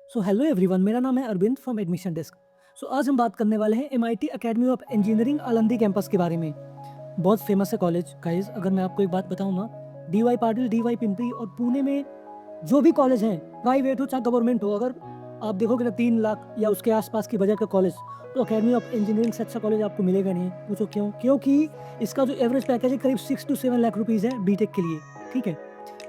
So hello everyone, मेरा नाम है अरविंद फ्रॉम एडमिशन डेस्क। आज हम बात करने वाले हैं MIT academy of engineering Alandi campus के बारे में। बहुत फेमस है कॉलेज गाइस। अगर मैं आपको एक बात बताऊं ना, डीवाई पाटिल, डीवाई पिंपरी और पुणे में जो भी कॉलेज हैं, प्राइवेट हो चाहे गवर्नमेंट हो, अगर आप देखोगे ना 3 लाख या उसके आसपास की बजट का कॉलेज, तो अकेडमी ऑफ इंजीनियरिंग से अच्छा कॉलेज आपको मिलेगा नहीं। पूछो क्यों? क्योंकि इसका जो एवरेज पैकेज है करीब 6 to 7 लाख रुपीज़ है बीटेक के लिए। ठीक है।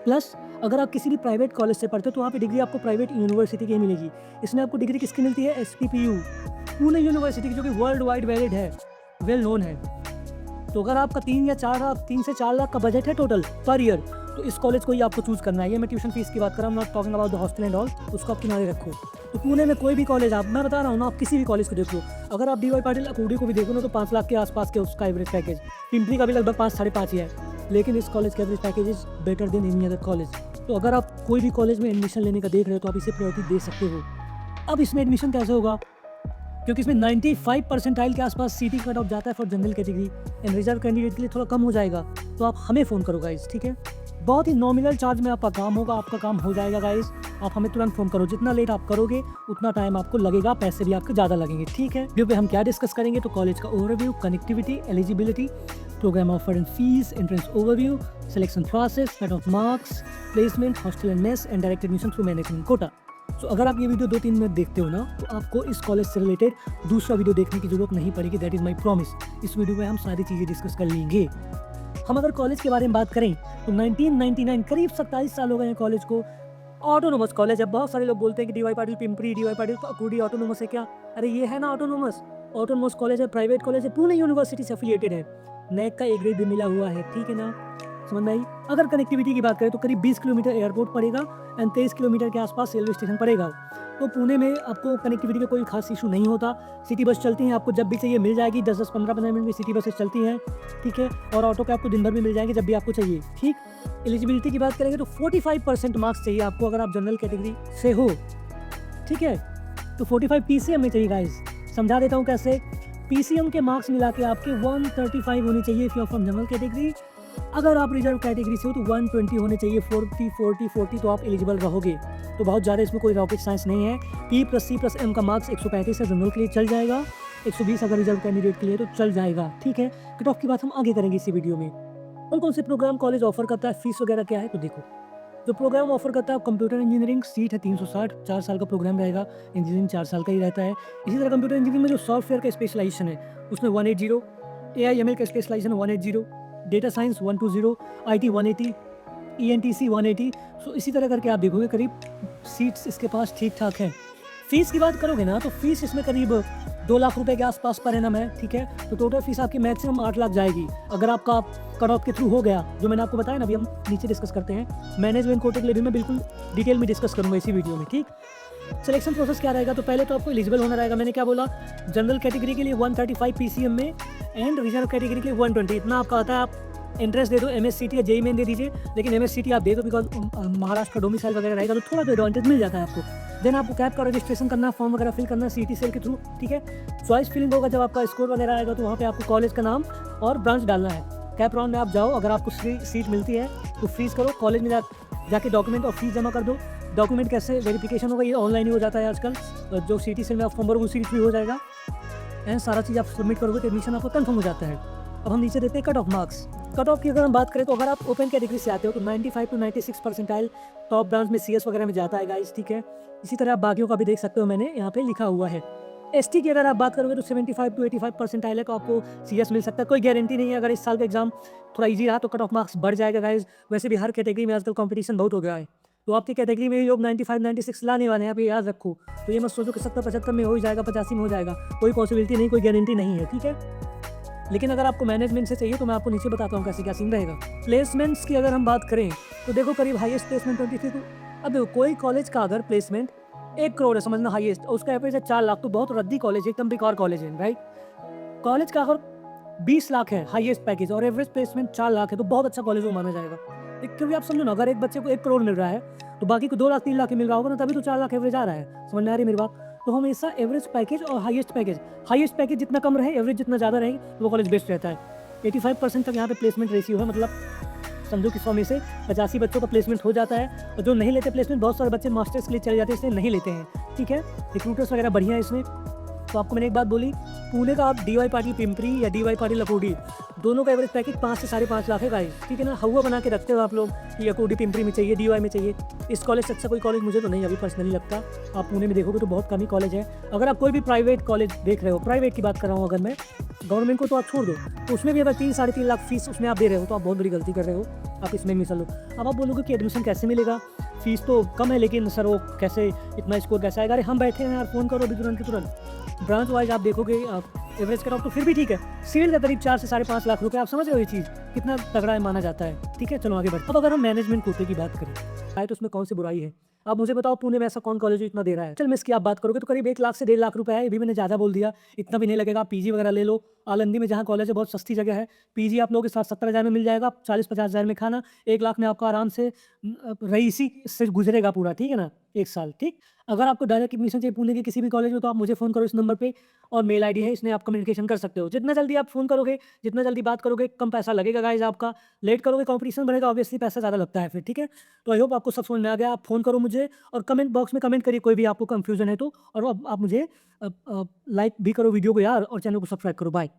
प्लस अगर आप किसी भी प्राइवेट कॉलेज से पढ़ते हो तो वहाँ पे डिग्री आपको प्राइवेट यूनिवर्सिटी की ही मिलेगी। इसमें आपको डिग्री किसकी मिलती है? एसपीपीयू, पुणे यूनिवर्सिटी की, जो कि वर्ल्ड वाइड वैलिड है, वेल नोन है। तो अगर आपका 3 से 4 लाख का बजट है टोटल पर ईयर, तो इस कॉलेज को ही आपको चूज करना है। ये मैं ट्यूशन फीस की बात कर रहा हूँ, not talking about the hostel and all, उसको आप किनारे रखो। तो पुणे में कोई भी कॉलेज, आप मैं बता रहा हूँ ना, आप किसी भी कॉलेज को देख लो। अगर आप डीवाई पाटिल अकूडी को भी देखो ना, तो 5 लाख के आसपास के उसका एवरेज पैकेज, पिंपरी का भी लगभग 5-5.5 ही है। लेकिन इस कॉलेज का average package is better than any other college. तो अगर आप कोई भी कॉलेज में एडमिशन लेने का देख रहे हो तो आप इसे प्रायोरिटी दे सकते हो। अब इसमें एडमिशन कैसे होगा? क्योंकि इसमें 95 परसेंटाइल के आसपास सीटी कट ऑफ जाता है for general category, and reserve candidate के लिए थोड़ा कम हो जाएगा। तो आप हमें फ़ोन करो गाइस, ठीक है? बहुत ही नॉमिनल चार्ज में आपका काम होगा, आपका काम हो जाएगा गाइस। आप हमें तुरंत फ़ोन करो। जितना लेट आप करोगे उतना टाइम आपको लगेगा, पैसे भी आपके ज़्यादा लगेंगे। ठीक है। वीडियो पे हम क्या डिस्कस करेंगे? तो कॉलेज का overview, connectivity, eligibility, program offer and fees, entrance overview, selection process, cut off marks, placement, hostel and mess and direct admission through management quota. अगर आप ये वीडियो 2-3 मिनट देखते हो ना, तो आपको इस कॉलेज से रिलेटेड दूसरा वीडियो देखने की जरूरत नहीं पड़ेगी। That is my promise. इस वीडियो में हम सारी चीज़ें डिस्कस कर लेंगे। हम अगर कॉलेज के बारे में बात करें तो 1999, करीब 27 साल हो गए हैं कॉलेज को। ऑटोनोमस कॉलेज है। बहुत सारे लोग बोलते हैं कि DY Patil Pimpri, DY Patil Akurdi autonomous है क्या? अरे ये है ना ऑटोनोमस। ऑटोनोमस कॉलेज है, प्राइवेट कॉलेज है, पुणे यूनिवर्सिटी से एफिलिएटेड है, नैक का एक ग्रेड भी मिला हुआ है। ठीक है ना? समझ में आई? अगर कनेक्टिविटी की बात करें तो करीब 20 किलोमीटर एयरपोर्ट पड़ेगा एंड 23 किलोमीटर के आसपास रेलवे स्टेशन पड़ेगा। तो पुणे में आपको कनेक्टिविटी का कोई खास इशू नहीं होता। सिटी बस चलती हैं, आपको जब भी चाहिए मिल जाएगी। 10-10, 15-15 मिनट में सिटी बसेस चलती हैं। ठीक है। और ऑटो पे आपको दिन भर में मिल जाएंगे जब भी आपको चाहिए। ठीक। एलिजिबिलिटी की बात करेंगे तो 45% मार्क्स चाहिए आपको अगर आप जनरल कैटेगरी से हो। ठीक है। तो 45 पीसीएम में चाहिए गाइस। समझा देता हूँ कैसे। पीसीएम के मार्क्स मिला के आपके 135 होने चाहिए if you are from general category. अगर आप रिजर्व कैटेगरी से हो तो 120 होने चाहिए। 40 तो आप एलिजिबल रहोगे। तो बहुत ज़्यादा इसमें कोई रॉकेट साइंस नहीं है। P+C+M का मार्क्स 135 है, जनरल के लिए चल जाएगा। 120 अगर रिजर्व कैंडिडेट के लिए तो चल जाएगा। ठीक है। कट ऑफ की बात हम आगे करेंगे इसी वीडियो में। कौन से प्रोग्राम कॉलेज ऑफर करता है, फीस वगैरह क्या है, तो देखो। जो प्रोग्राम ऑफर करता है कंप्यूटर इंजीनियरिंग, सीट है 360, 4 साल का प्रोग्राम रहेगा। इंजीनियरिंग 4 साल का ही रहता है। इसी तरह कंप्यूटर इंजीनियरिंग में जो सॉफ्टवेयर का स्पेशलाइजेशन है उसमें 180, AI/ML का specialisation 180, data science 120, IT 180, ENTC 180। So इसी तरह करके आप देखोगे करीब सीट्स इसके पास ठीक ठाक है। फीस की बात करोगे ना, तो फीस इसमें करीब 2 लाख रुपए के आसपास पर एनम है। ठीक है। तो टोटल फीस आपकी मैक्सिमम 8 लाख जाएगी अगर आपका कट ऑफ के थ्रू हो गया, जो मैंने आपको बताया ना। अभी हम नीचे डिस्कस करते हैं। मैनेजमेंट कोटे के लिए भी मैं बिल्कुल डिटेल में डिस्कस करूंगा इसी वीडियो में। ठीक। सिलेक्शन प्रोसेस क्या रहेगा? तो पहले तो आपको एलिजिबल होना रहेगा। मैंने क्या बोला? जनरल कैटेगरी के लिए 135 पीसीएम में एंड रिजर्व कैटेगरी के लिए 120। इतना आपका आता है। आप एंट्रेंस दे दो, MSCT या JEE मेन दे दीजिए। लेकिन MSCT आप दे दो बिकॉज महाराष्ट्र का डोमिसाइल वगैरह रहेगा, तो थोड़ा तो एडवांटेज मिल जाता है आपको। देन आपको कैप का रजिस्ट्रेशन करना, फॉर्म वगैरह फिल करना CT सेल के थ्रू। ठीक है। चॉइस फिलिंग होगा जब आपका स्कोर वगैरह आएगा, तो वहाँ पे आपको कॉलेज का नाम और ब्रांच डालना है। कैप राउंड में आप जाओ, अगर आपको सीट मिलती है तो फ्रीज करो, कॉलेज में जाके डॉक्यूमेंट और फीस जमा कर दो। डॉक्यूमेंट कैसे वेरिफिकेशन होगा? ये ऑनलाइन ही हो जाता है आजकल। जो CT सेल में आप फॉर्म भरोगे उसी फ्री हो जाएगा एंड सारा चीज़ आप सबमिट करोगे तो एडमिशन आपका कंफर्म हो जाता है। अब हम नीचे देते हैं cut off marks. Cut off की अगर हम बात करें तो अगर आप ओपन कैटेगरी से आते हो तो 95 to 96 परसेंटाइल टॉप ब्रांच में CS वगैरह में जाता है गाइस। ठीक है। इसी तरह आप बाकियों का भी देख सकते हो, मैंने यहाँ पे लिखा हुआ है। ST की अगर आप बात करोगे तो 75 to 85 परसेंटाइल है, तो आपको CS मिल सकता है। कोई गारंटी नहीं है। अगर इस साल का एग्जाम थोड़ा ईजी रहा तो कट ऑफ मार्क्स बढ़ जाएगा गाइस। वैसे भी हर कैटेगरी में आजकल कॉम्पिटिशन बहुत हो गया है, तो आपकी कैटेगरी में लोग 95-96 लाने वाले हैं, आप ये याद रखो। तो ये मत सोचो कि 70-75 में हो ही जाएगा, 85 में हो जाएगा। कोई पॉसिबिलिटी नहीं, कोई गारंटी नहीं है। ठीक है। लेकिन अगर आपको मैनेजमेंट से चाहिए तो मैं आपको नीचे बताता हूँ कैसे क्या सीन रहेगा। प्लेसमेंट्स की अगर हम बात करें तो देखो करीब हाईएस्ट प्लेसमेंट 23 तो अब देखो कोई कॉलेज का अगर प्लेसमेंट 1 करोड़ है, समझना हाईएस्ट, और उसका एवरेज है 4 लाख, तो बहुत रद्दी कॉलेज है, एकदम बेकार कॉलेज है राइट। कॉलेज का अगर 20 लाख है हाईएस्ट पैकेज और एवरेज प्लेसमेंट 4 लाख है, तो बहुत अच्छा कॉलेज वो माना जाएगा। क्योंकि आप समझो ना, अगर एक बच्चे को 1 करोड़ मिल रहा है तो बाकी को 2 लाख 3 लाख मिल रहा होगा ना, तभी तो 4 लाख एवरेज आ रहा है। समझ में आ रही है मेरी बात? तो हमेशा एवरेज पैकेज और हाईएस्ट पैकेज जितना कम रहे, एवरेज जितना ज़्यादा रहेगी, तो वो कॉलेज बेस्ट रहता है। 85% तक यहाँ पे प्लेसमेंट रेशियो है, मतलब समझो कि 100 में से 85 बच्चों का प्लेसमेंट हो जाता है। और जो नहीं लेते प्लेसमेंट, बहुत सारे बच्चे मास्टर्स के लिए चले जाते हैं, इसलिए नहीं लेते हैं। ठीक है, रिक्रूटर्स वगैरह बढ़िया है इसमें। तो आपको मैंने एक बात बोली, पुणे का आप डी.वाई. पाटिल पिंपरी या डी.वाई. पाटिल अकोडी, दोनों का एवरेज पैकेज 5 से 5.5 लाख है गाइस, ठीक है ना। हवा बना के रखते हो आप लोग कि अकोडी पिंपरी में चाहिए, डी.वाई. में चाहिए। इस कॉलेज से अच्छा कोई कॉलेज मुझे तो नहीं अभी पर्सनली लगता। आप पुणे में देखोगे तो बहुत कम ही कॉलेज है। अगर आप कोई भी प्राइवेट कॉलेज देख रहे हो, प्राइवेट की बात कर रहा हूँ अगर मैं, गवर्नमेंट को तो आप छोड़ दो, तो उसमें भी अगर 3-3.5 लाख फीस उसमें आप दे रहे हो तो आप बहुत बड़ी गलती कर रहे हो। आप इसमें एडमिशन लो। अब आप बोलोगे कि एडमिशन कैसे मिलेगा, फीस तो कम है लेकिन सर वो कैसे, इतना स्कोर कैसे आएगा। अरे हम बैठे हैं यार, फ़ोन करो अभी तुरंत के तुरंत। ब्रांच वाइज आप देखोगे, आप एवरेज कराओ तो फिर भी ठीक है। सिविल का करीब 4 से 5.5 लाख रुपए, आप समझ रहे हो ये चीज़ कितना तगड़ा है माना जाता है, ठीक है। चलो आगे बढ़ते। अब अगर हम मैनेजमेंट कोटे की बात करें आए तो उसमें कौन सी बुराई है। अब मुझे बताओ पुणे में ऐसा कौन कॉलेज जो इतना दे रहा है। चल मैं इसकी आप बात करोगे तो करीब 1 लाख से 1.5 लाख रुपए है, ये भी मैंने ज़्यादा बोल दिया, इतना भी नहीं लगेगा। आप पीजी वगैरह ले लो, आलंदी में जहाँ कॉलेज है बहुत सस्ती जगह है, पीजी आप लोगों के साथ 70,000 में मिल जाएगा, 40-50 हज़ार में खाना, 1 लाख में आपको आराम से रईसी से गुजरेगा पूरा, ठीक है ना, 1 साल, ठीक। अगर आपको डायरेक्ट एडमिशन चाहिए पुणे के किसी भी कॉलेज में तो आप मुझे फ़ोन करो इस नंबर पे, और मेल आईडी है, इसमें आप कम्युनिकेशन कर सकते हो। जितना जल्दी आप फ़ोन करोगे, जितना जल्दी बात करोगे, कम पैसा लगेगा गाइज़ आपका। लेट करोगे कॉम्पिटिशन बढ़ेगा, ऑब्वियसली पैसा ज़्यादा लगता है फिर, ठीक है। तो आई होप आपको सब समझ में आ गया। आप फ़ोन करो मुझे और कमेंट बॉक्स में कमेंट करिए कोई भी आपको कन्फ्यूज़न है तो, और अब आप मुझे लाइक भी करो वीडियो को यार, और चैनल को सब्सक्राइब करो। बाय।